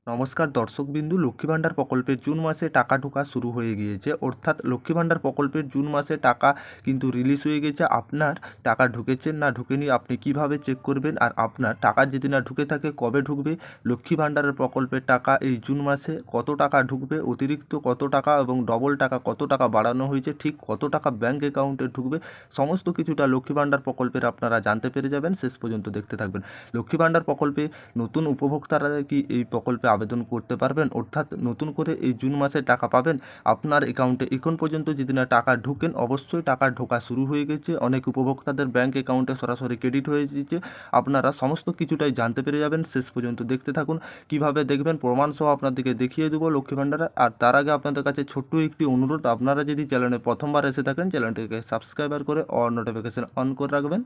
নমস্কার দর্শকবিন্দু, লক্ষ্মী ভাণ্ডার প্রকল্পের জুন মাসে টাকা ঢোকা শুরু হয়ে গিয়েছে। অর্থাৎ লক্ষ্মী ভাণ্ডার প্রকল্পের জুন মাসে টাকা কিন্তু রিলিজ হয়ে গেছে। আপনার টাকা ঢুকেছে না ঢুকেনি আপনি কিভাবে চেক করবেন, আর আপনার টাকা যদি না ঢুকে থাকে কবে ঢুকবে, লক্ষ্মী ভাণ্ডারের প্রকল্পের টাকা এই জুন মাসে কত টাকা ঢুকবে, অতিরিক্ত কত টাকা এবং ডবল টাকা কত টাকা বাড়ানো হয়েছে, ঠিক কত টাকা ব্যাঙ্ক অ্যাকাউন্টে ঢুকবে, সমস্ত কিছুটা লক্ষ্মী ভাণ্ডার প্রকল্পের আপনারা জানতে পেরে যাবেন। শেষ পর্যন্ত দেখতে থাকবেন। লক্ষ্মী ভাণ্ডার প্রকল্পে নতুন উপভোক্তারা কি এই প্রকল্পে আবেদন করতে পারবেন, অর্থাৎ নতুন করে এই জুন মাসে টাকা পাবেন আপনার অ্যাকাউন্টে। এখন পর্যন্ত যদি না টাকা ঢোকেন, অবশ্যই টাকা ঢোকা শুরু হয়ে গেছে। অনেক উপভোক্তাদের ব্যাঙ্ক অ্যাকাউন্টে সরাসরি ক্রেডিট হয়ে গেছে। আপনারা সমস্ত কিছুটাই জানতে পেরে যাবেন। শেষ পর্যন্ত দেখতে থাকুন। কিভাবে দেখবেন প্রমাণ সহ আপনাদেরকে দেখিয়ে দেবো লক্ষ্মী ভাণ্ডারে। আর তার আগে আপনাদের কাছে ছোট্ট একটি অনুরোধ, আপনারা যদি চ্যানেলে প্রথমবার এসে থাকেন চ্যানেলটিকে সাবস্ক্রাইবার করে অল নোটিফিকেশন অন করে রাখবেন।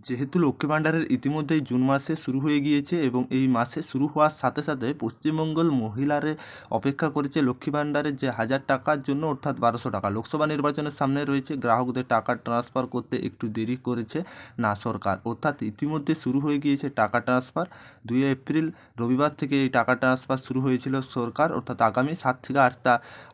যেহেতু লক্ষ্মী ভাণ্ডারের ইতিমধ্যেই জুন মাসে শুরু হয়ে গিয়েছে এবং এই মাসে শুরু হওয়ার সাথে সাথে পশ্চিমবঙ্গের মহিলারে অপেক্ষা করেছে লক্ষ্মী ভাণ্ডারের যে 1000 টাকার জন্য, অর্থাৎ 1200 টাকা। লোকসভা নির্বাচনের সামনে রয়েছে, গ্রাহকদের টাকা ট্রান্সফার করতে একটু দেরি করেছে না সরকার, অর্থাৎ ইতিমধ্যে শুরু হয়ে গিয়েছে টাকা ট্রান্সফার। 2 এপ্রিল রবিবার থেকে এই টাকা ট্রান্সফার শুরু হয়েছিল সরকার, অর্থাৎ আগামী 7 থেকে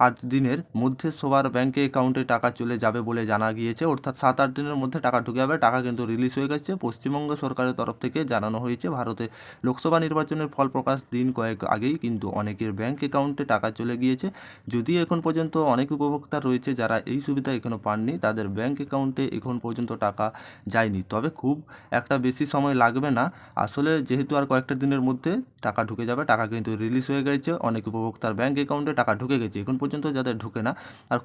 8 দিনের মধ্যে সবার ব্যাঙ্কে অ্যাকাউন্টে টাকা চলে যাবে বলে জানা গিয়েছে। অর্থাৎ 7-8 দিনের মধ্যে টাকা ঢুকে যাবে। টাকা কিন্তু রিলিজ হয়ে গেছে, পশ্চিমবঙ্গ সরকারের তরফ থেকে জানানো হয়েছে। ভারতে লোকসভা নির্বাচনের ফল প্রকাশ দিন কয়েক আগেই কিন্তু অনেকের ব্যাঙ্ক অ্যাকাউন্টে টাকা চলে গিয়েছে। যদিও এখন পর্যন্ত অনেক উপভোক্তা রয়েছে যারা এই সুবিধা এখনও পাননি, তাদের ব্যাঙ্ক অ্যাকাউন্টে এখন পর্যন্ত টাকা যায়নি। তবে খুব একটা বেশি সময় লাগবে না, আসলে যেহেতু আর কয়েকটা দিনের মধ্যে টাকা ঢুকে যাবে। টাকা কিন্তু রিলিজ হয়ে গেছে, অনেক উপভোক্তার ব্যাঙ্ক অ্যাকাউন্টে টাকা ঢুকে গেছে। এখন পর্যন্ত যাদের ঢুকে না, আর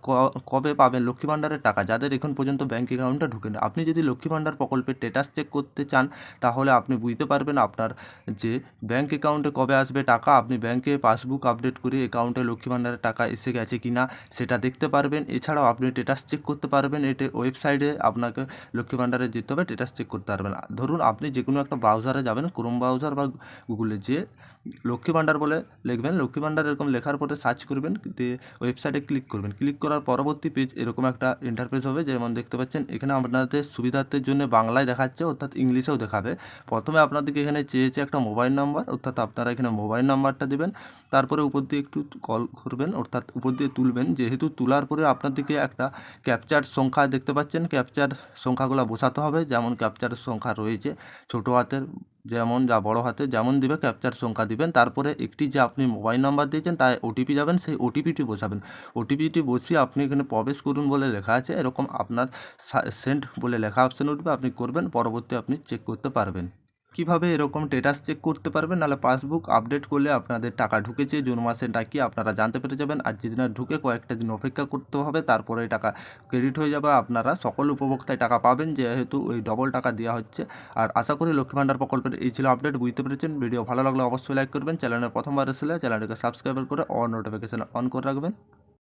কবে পাবেন লক্ষ্মী ভাণ্ডারের টাকা, যাদের এখন পর্যন্ত ব্যাঙ্ক অ্যাকাউন্টে ঢুকে না। আপনি যদি লক্ষ্মী ভাণ্ডার প্রকল্পের স্ট্যাটাস চেক করতে চান, তাহলে আপনি বুঝতে পারবেন আপনার যে ব্যাঙ্ক অ্যাকাউন্টে কবে আসবে টাকা। আপনি ব্যাঙ্কে পাসবুক আপডেট করে অ্যাকাউন্টে লক্ষ্মী ভাণ্ডারের টাকা এসে গেছে কি না সেটা দেখতে পারবেন। এছাড়াও আপনি স্ট্যাটাস চেক করতে পারবেন। এটা ওয়েবসাইটে আপনাকে লক্ষ্মী ভাণ্ডারে যেতে হবে, স্ট্যাটাস চেক করতে পারবেন। ধরুন আপনি যে কোনো একটা ব্রাউজারে যাবেন, ক্রোম ব্রাউজার বা গুগলে, যে লক্ষ্মী ভাণ্ডার বলে লিখবেন। লক্ষ্মী ভাণ্ডার এরকম লেখার পরে সার্চ করবেন, দিয়ে ওয়েবসাইটে ক্লিক করবেন। ক্লিক করার পরবর্তী পেজ এরকম একটা ইন্টারফেস হবে, যেমন দেখতে পাচ্ছেন। এখানে আপনাদের সুবিধার্থের জন্য বাংলায় দেখাচ্ছে, অর্থাৎ ইংলিশেও দেখাবে। প্রথমে আপনাদেরকে এখানে চেয়েছে একটা মোবাইল নাম্বার, অর্থাৎ আপনারা এখানে মোবাইল নাম্বারটা দেবেন। তারপরে উপর দিয়ে একটু কল করবেন, অর্থাৎ উপর দিয়ে তুলবেন। যেহেতু তোলার পরে আপনাদেরকে একটা ক্যাপচার সংখ্যা দেখতে পাচ্ছেন, ক্যাপচার সংখ্যাগুলো বসাতে হবে। যেমন ক্যাপচার সংখ্যা রয়েছে ছোটো হাতের যেমন, যা বড় হাতে যেমন দিবে ক্যাপচার সংখ্যা দিবেন। তারপরে একটি যে আপনি মোবাইল নাম্বার দিয়েছেন তাই ওটিপি যাবেন, সেই ওটিপিটি বসাবেন। ওটিপিটি বসিয়ে আপনি এখানে প্রবেশ করুন বলে লেখা আছে, এরকম আপনার সেন্ড বলে লেখা অপশান উঠবে, আপনি করবেন। পরবর্তী আপনি চেক করতে পারবেন। কিভাবে এরকম স্ট্যাটাস চেক করতে পারবেন, নাহলে পাসবুক আপডেট করলে আপনাদের টাকা ঢুকেছে জুন মাসে নাকি আপনারা জানতে পেরে যাবেন। আর যদি না ঢুকে কয়েকটা দিন অপেক্ষা করতে হবে, তারপরে টাকা ক্রেডিট হয়ে যাবে। আপনারা সকল উপভোক্তায় টাকা পাবেন, যেহেতু ওই ডবল টাকা দেওয়া হচ্ছে। আর আশা করি লক্ষ্মী ভাণ্ডার প্রকল্পের এই ছিল আপডেট, বুঝতে পেরেছেন। ভিডিও ভালো লাগলে অবশ্যই লাইক করবেন। চ্যানেলে প্রথমবার এসেলে চ্যানেলটিকে সাবস্ক্রাইব করে অল নোটিফিকেশন অন করে রাখবেন।